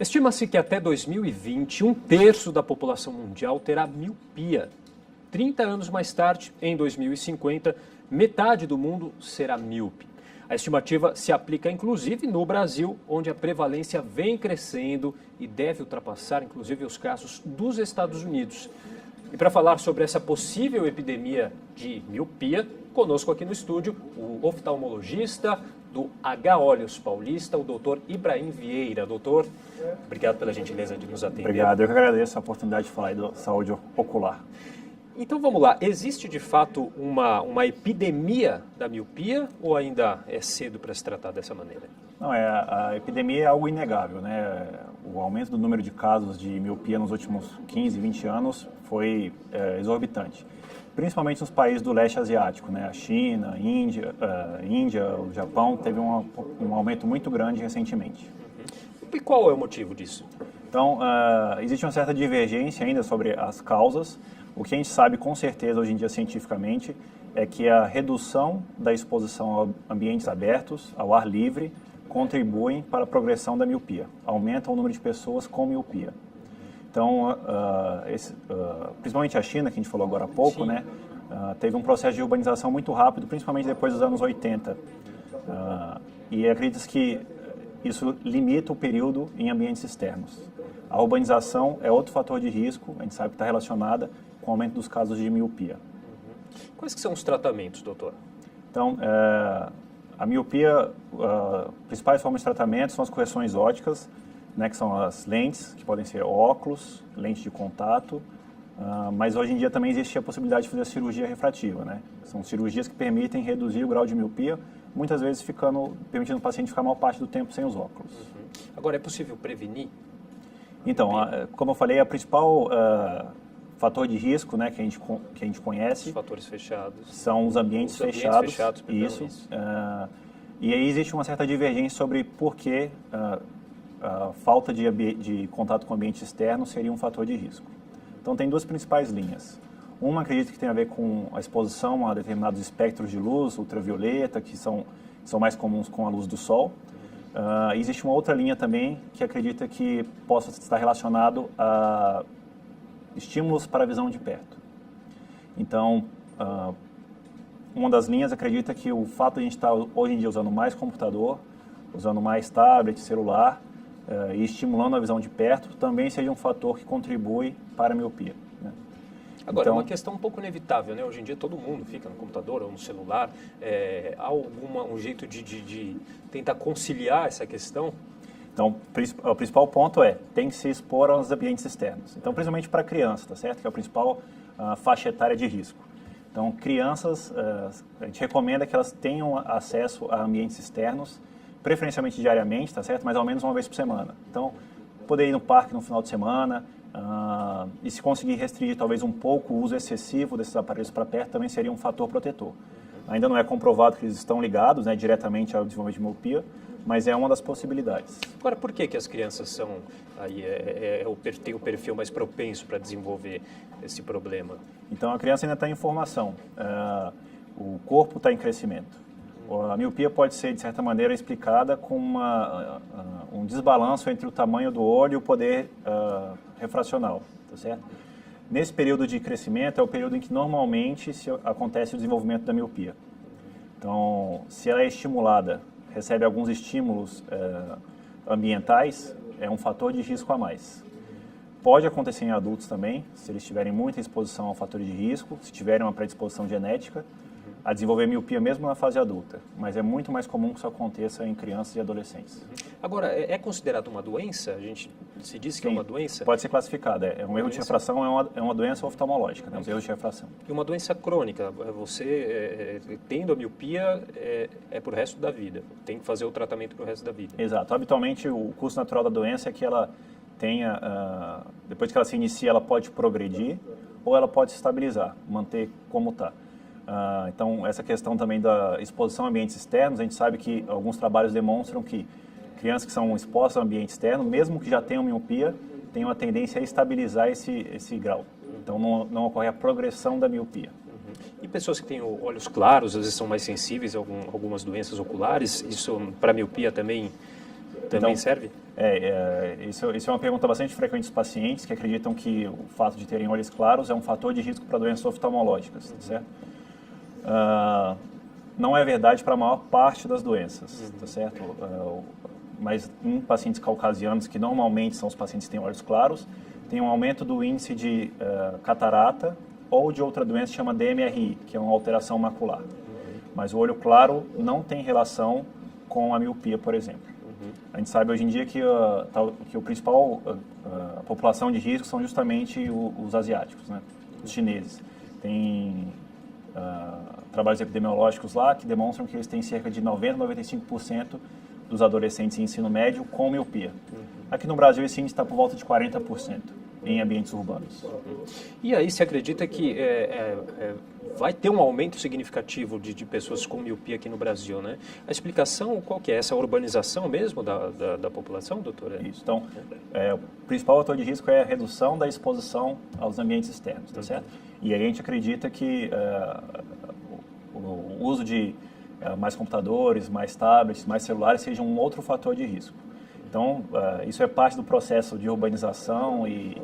Estima-se que até 2020, um terço da população mundial terá miopia. 30 anos mais tarde, em 2050, metade do mundo será míope. A estimativa se aplica inclusive no Brasil, onde a prevalência vem crescendo e deve ultrapassar inclusive os casos dos Estados Unidos. E para falar sobre essa possível epidemia de miopia, conosco aqui no estúdio o oftalmologista do H-Olhos Paulista, o doutor Ibrahim Vieira. Doutor, obrigado pela gentileza de nos atender. Obrigado, eu que agradeço a oportunidade de falar da saúde ocular. Então vamos lá, existe de fato uma epidemia da miopia ou ainda é cedo para se tratar dessa maneira? Não, a epidemia é algo inegável, né? O aumento do número de casos de miopia nos últimos 15, 20 anos foi exorbitante. Principalmente nos países do leste asiático, né? A China, Índia, o Japão, teve um aumento muito grande recentemente. E qual é o motivo disso? Então, existe uma certa divergência ainda sobre as causas. O que a gente sabe com certeza hoje em dia cientificamente é que a redução da exposição a ambientes abertos, ao ar livre, contribuem para a progressão da miopia, aumentam o número de pessoas com miopia. Então, principalmente a China, que a gente falou agora há pouco, né, teve um processo de urbanização muito rápido, principalmente depois dos anos 80. E acredita-se que isso limita o período em ambientes externos. A urbanização é outro fator de risco, a gente sabe que está relacionada com o aumento dos casos de miopia. Quais que são os tratamentos, doutor? Então, a miopia, principais formas de tratamento são as correções ópticas, né, que são as lentes, que podem ser óculos, lentes de contato, mas hoje em dia também existe a possibilidade de fazer a cirurgia refrativa, né? São cirurgias que permitem reduzir o grau de miopia, muitas vezes permitindo o paciente ficar a maior parte do tempo sem os óculos. Agora, é possível prevenir? Então, como eu falei, a principal fator de risco, né, que a gente conhece, os fatores fechados, são os ambientes fechados, isso. E aí existe uma certa divergência sobre por que a falta de contato com o ambiente externo seria um fator de risco. Então, tem duas principais linhas. Uma, acredito que tem a ver com a exposição a determinados espectros de luz, ultravioleta, que são mais comuns com a luz do sol. Existe uma outra linha também que acredita que possa estar relacionado a estímulos para a visão de perto. Então, uma das linhas acredita que o fato de a gente estar hoje em dia usando mais computador, usando mais tablet, celular e estimulando a visão de perto também seja um fator que contribui para a miopia, né? Agora, então, é uma questão um pouco inevitável, né? Hoje em dia todo mundo fica no computador ou no celular. Há um jeito de tentar conciliar essa questão? Então, o principal ponto tem que se expor aos ambientes externos. Então, principalmente para crianças, tá certo? Que é a principal faixa etária de risco. Então, crianças, a gente recomenda que elas tenham acesso a ambientes externos, preferencialmente diariamente, tá certo? Mas ao menos uma vez por semana. Então, poder ir no parque no final de semana e se conseguir restringir talvez um pouco o uso excessivo desses aparelhos para perto também seria um fator protetor. Ainda não é comprovado que eles estão ligados, né, diretamente ao desenvolvimento de miopia, mas é uma das possibilidades. Agora, por que as crianças são têm o perfil mais propenso para desenvolver esse problema? Então, a criança ainda está em formação, o corpo está em crescimento. A miopia pode ser, de certa maneira, explicada com um desbalanço entre o tamanho do olho e o poder refracional, tá certo? Nesse período de crescimento é o período em que normalmente acontece o desenvolvimento da miopia. Então, se ela é estimulada, recebe alguns estímulos ambientais, é um fator de risco a mais. Pode acontecer em adultos também, se eles tiverem muita exposição ao fator de risco, se tiverem uma predisposição genética, a desenvolver miopia mesmo na fase adulta, mas é muito mais comum que isso aconteça em crianças e adolescentes. Agora, é considerado uma doença? A gente se diz que Sim, é uma doença? Pode ser classificada. Um erro de refração é uma doença oftalmológica, né? Os erros de refração. E uma doença crônica, você tendo a miopia é para o resto da vida, tem que fazer o tratamento para o resto da vida. Exato. Habitualmente, o curso natural da doença é que ela tenha, depois que ela se inicia, ela pode progredir ou ela pode se estabilizar, manter como está. Então, essa questão também da exposição a ambientes externos, a gente sabe que alguns trabalhos demonstram que crianças que são expostas ao ambiente externo, mesmo que já tenham miopia, têm uma tendência a estabilizar esse grau. Então, não ocorre a progressão da miopia. E pessoas que têm olhos claros, às vezes são mais sensíveis a algumas doenças oculares, isso para a miopia também Também serve? Isso é uma pergunta bastante frequente dos pacientes que acreditam que o fato de terem olhos claros é um fator de risco para doenças oftalmológicas, certo? Não é verdade para a maior parte das doenças, tá certo? Mas em pacientes caucasianos, que normalmente são os pacientes que têm olhos claros, tem um aumento do índice de catarata ou de outra doença que chama DMRI, que é uma alteração macular. Mas o olho claro não tem relação com a miopia, por exemplo. A gente sabe hoje em dia que o principal a população de risco são justamente os asiáticos, né? Os chineses. Tem trabalhos epidemiológicos lá que demonstram que eles têm cerca de 90% a 95% dos adolescentes em ensino médio com miopia. Aqui no Brasil esse índice está por volta de 40% em ambientes urbanos. E aí se acredita que vai ter um aumento significativo de pessoas com miopia aqui no Brasil, né? A explicação qual que é? Essa urbanização mesmo da população, doutora? Isso. Então, o principal fator de risco é a redução da exposição aos ambientes externos, tá certo? E aí a gente acredita que o uso de mais computadores, mais tablets, mais celulares seja um outro fator de risco. Então, isso é parte do processo de urbanização e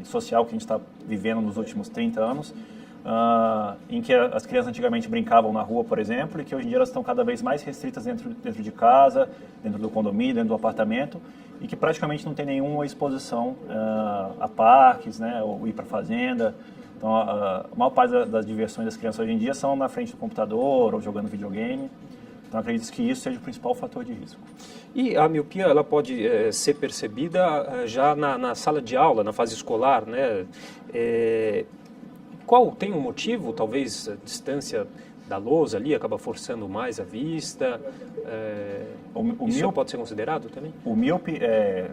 social que a gente está vivendo nos últimos 30 anos, em que as crianças antigamente brincavam na rua, por exemplo, e que hoje em dia elas estão cada vez mais restritas dentro de casa, dentro do condomínio, dentro do apartamento, e que praticamente não tem nenhuma exposição a parques, né, ou ir para fazenda. Então, a maior parte das diversões das crianças hoje em dia são na frente do computador ou jogando videogame. Então, acredito que isso seja o principal fator de risco. E a miopia, ela pode ser percebida já na sala de aula, na fase escolar, né? Qual tem um motivo? Talvez a distância da lousa ali acaba forçando mais a vista. Isso pode ser considerado também? O míope,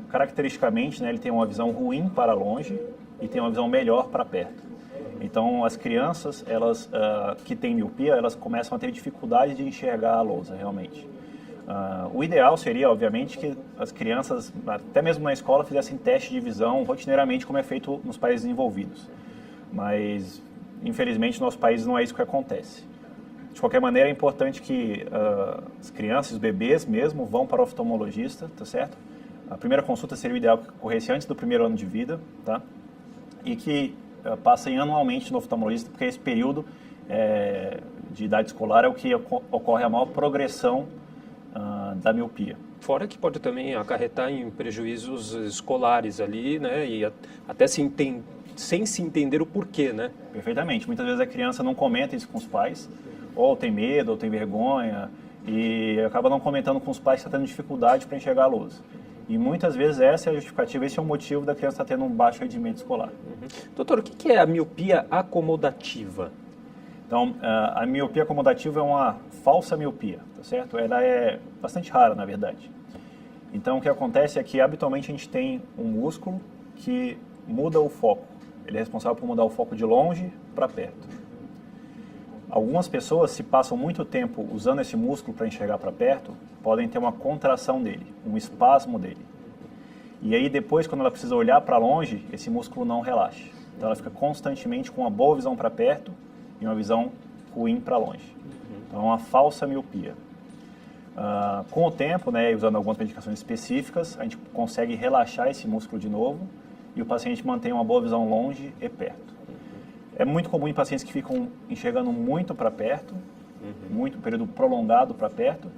caracteristicamente, né, ele tem uma visão ruim para longe e tem uma visão melhor para perto. Então, as crianças, elas que têm miopia, elas começam a ter dificuldade de enxergar a lousa, realmente. O ideal seria, obviamente, que as crianças, até mesmo na escola, fizessem teste de visão rotineiramente, como é feito nos países desenvolvidos. Mas, infelizmente, no nosso país não é isso que acontece. De qualquer maneira, é importante que as crianças, os bebês mesmo, vão para o oftalmologista, tá certo? A primeira consulta seria o ideal que ocorresse antes do primeiro ano de vida, tá? E que passem anualmente no oftalmologista, porque esse período de idade escolar é o que ocorre a maior progressão da miopia. Fora que pode também acarretar em prejuízos escolares ali, né? E até sem se entender o porquê, né? Perfeitamente. Muitas vezes a criança não comenta isso com os pais, ou tem medo, ou tem vergonha, e acaba não comentando com os pais que está tendo dificuldade para enxergar a luz. E muitas vezes essa é a justificativa, esse é o motivo da criança estar tendo um baixo rendimento escolar. Doutor, o que é a miopia acomodativa? Então, a miopia acomodativa é uma falsa miopia, tá certo? Ela é bastante rara, na verdade. Então, o que acontece é que, habitualmente, a gente tem um músculo que muda o foco. Ele é responsável por mudar o foco de longe para perto. Algumas pessoas, se passam muito tempo usando esse músculo para enxergar para perto, podem ter uma contração dele, um espasmo dele. E aí depois, quando ela precisa olhar para longe, esse músculo não relaxa. Então ela fica constantemente com uma boa visão para perto e uma visão ruim para longe. Então é uma falsa miopia. Com o tempo, né, usando algumas medicações específicas, a gente consegue relaxar esse músculo de novo e o paciente mantém uma boa visão longe e perto. É muito comum em pacientes que ficam enxergando muito para perto, muito período prolongado para perto,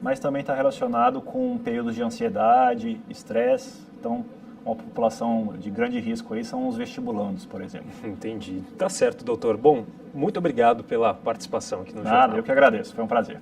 mas também está relacionado com períodos de ansiedade, estresse. Então, uma população de grande risco aí são os vestibulandos, por exemplo. Entendi. Tá certo, doutor. Bom, muito obrigado pela participação aqui no jornal. Nada, eu que agradeço. Foi um prazer.